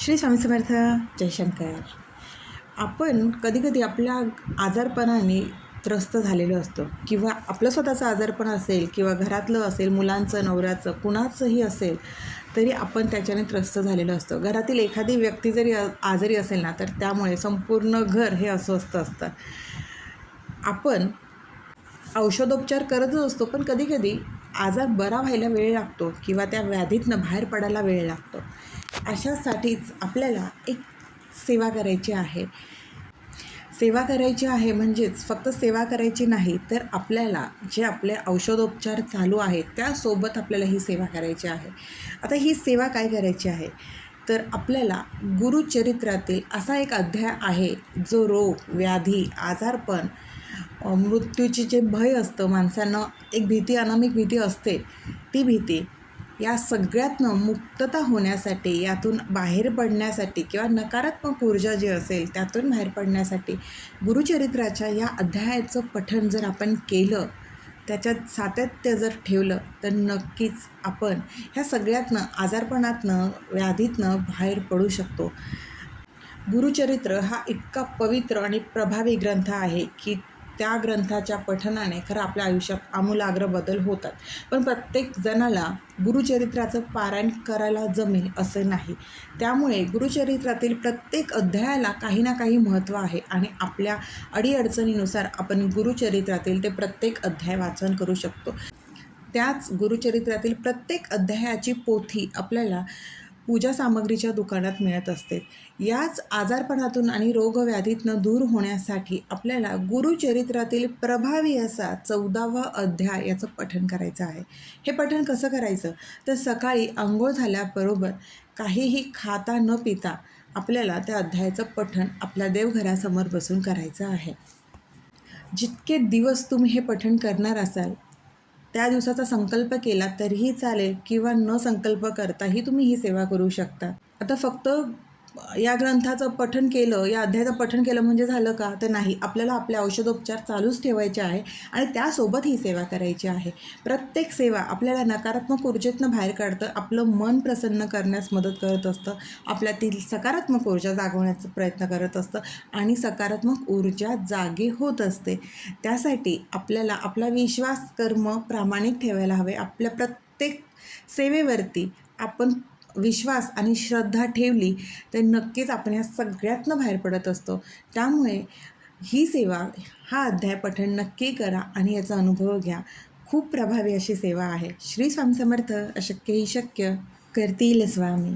श्री स्वामी समर्थ. जयशंकर. आपण कधीकधी आपल्या आजारपणाने त्रस्त झालेलो असतो, किंवा आपलं स्वतःचं आजारपण असेल किंवा घरातलं असेल, मुलांचं, नवऱ्याचं, कुणाचंही असेल, तरी आपण त्याच्याने त्रस्त झालेलो असतो. घरातील एखादी व्यक्ती जरी आजारी असेल ना, तर त्यामुळे संपूर्ण घर हे अस्वस्थ असतं. आपण औषधोपचार करतच असतो, पण कधीकधी आजार बरा व्हायला वेळ लागतो किंवा त्या व्याधीतनं बाहेर पडायला वेळ लागतो. अशासाठीच आपल्याला एक सेवा करायची आहे. सेवा करायची आहे म्हणजेच फक्त सेवा करायची नाही, तर आपल्याला जे आपले औषधोपचार चालू आहेत त्यासोबत आपल्याला ही सेवा करायची आहे. आता ही सेवा काय करायची आहे, तर आपल्याला गुरुचरित्रातील असा एक अध्याय आहे, जो रोग, व्याधी, आजारपण, मृत्यूचे जे भय असतं, माणसांना एक भीती, अनामिक भीती असते, ती भीती या सगळ्यातनं मुक्तता होण्यासाठी, यातून बाहेर पडण्यासाठी किंवा नकारात्मक ऊर्जा जी असेल त्यातून बाहेर पडण्यासाठी गुरुचरित्राच्या या अध्यायाचं पठण जर आपण केलं, त्याच्यात सातत्य जर ठेवलं, तर नक्कीच आपण ह्या सगळ्यातनं, आजारपणातनं, व्याधीतनं बाहेर पडू शकतो. गुरुचरित्र हा इतका पवित्र आणि प्रभावी ग्रंथ आहे की त्या ग्रंथाच्या पठणाने खरं आपल्या आयुष्यात आमूलाग्र बदल होतात. पण प्रत्येक जणाला गुरुचरित्राचं पारायण करायला जमेल असं नाही. त्यामुळे गुरुचरित्रातील प्रत्येक अध्यायाला काही ना काही महत्त्व आहे आणि आपल्या अडीअडचणीनुसार आपण गुरुचरित्रातील ते प्रत्येक अध्याय वाचन करू शकतो. त्याच गुरुचरित्रातील प्रत्येक अध्यायाची पोथी आपल्याला पूजा सामग्रीच्या दुकानात मिळत असते. याच आजारपणातून आणि रोगव्याधीतनं दूर होण्यासाठी आपल्याला गुरुचरित्रातील प्रभावी असा 14वा अध्याय याचं पठण करायचं आहे. हे पठण कसं करायचं, तर सकाळी अंघोळ झाल्याबरोबर काहीही खाता न पिता आपल्याला त्या अध्यायाचं पठण आपल्या देवघरासमोर बसून करायचं आहे. जितके दिवस तुम्ही हे पठण करणार असाल, त्या दिवसाचा संकल्प केला तरीही चालेल, किंवा न संकल्प करताही तुम्ही ही सेवा करू शकता. आता फक्त या ग्रंथाचं पठण केलं, या अध्यायाचं पठण केलं म्हणजे झालं का, तर नाही. आपल्याला आपले औषधोपचार चालूच ठेवायचे आहे आणि त्यासोबत ही सेवा करायची आहे. प्रत्येक सेवा आपल्याला नकारात्मक ऊर्जेतनं बाहेर काढतं, आपलं मन प्रसन्न करण्यास मदत करत असतं, आपल्यातील सकारात्मक ऊर्जा जागवण्याचा प्रयत्न करत असतं आणि सकारात्मक ऊर्जा जागी होत असते. त्यासाठी आपल्याला आपला विश्वास, कर्म प्रामाणिक ठेवायला हवे. आपल्या प्रत्येक सेवेवरती आपण विश्वास आणि श्रद्धा ठेवली तर नक्कीच आपण या सगळ्यातनं बाहेर पडत असतो. त्यामुळे ही सेवा, हा अध्याय पठण नक्की करा आणि याचा अनुभव घ्या. खूप प्रभावी अशी सेवा आहे. श्री स्वामी समर्थ. अशक्य ही शक्य करतील स्वामी.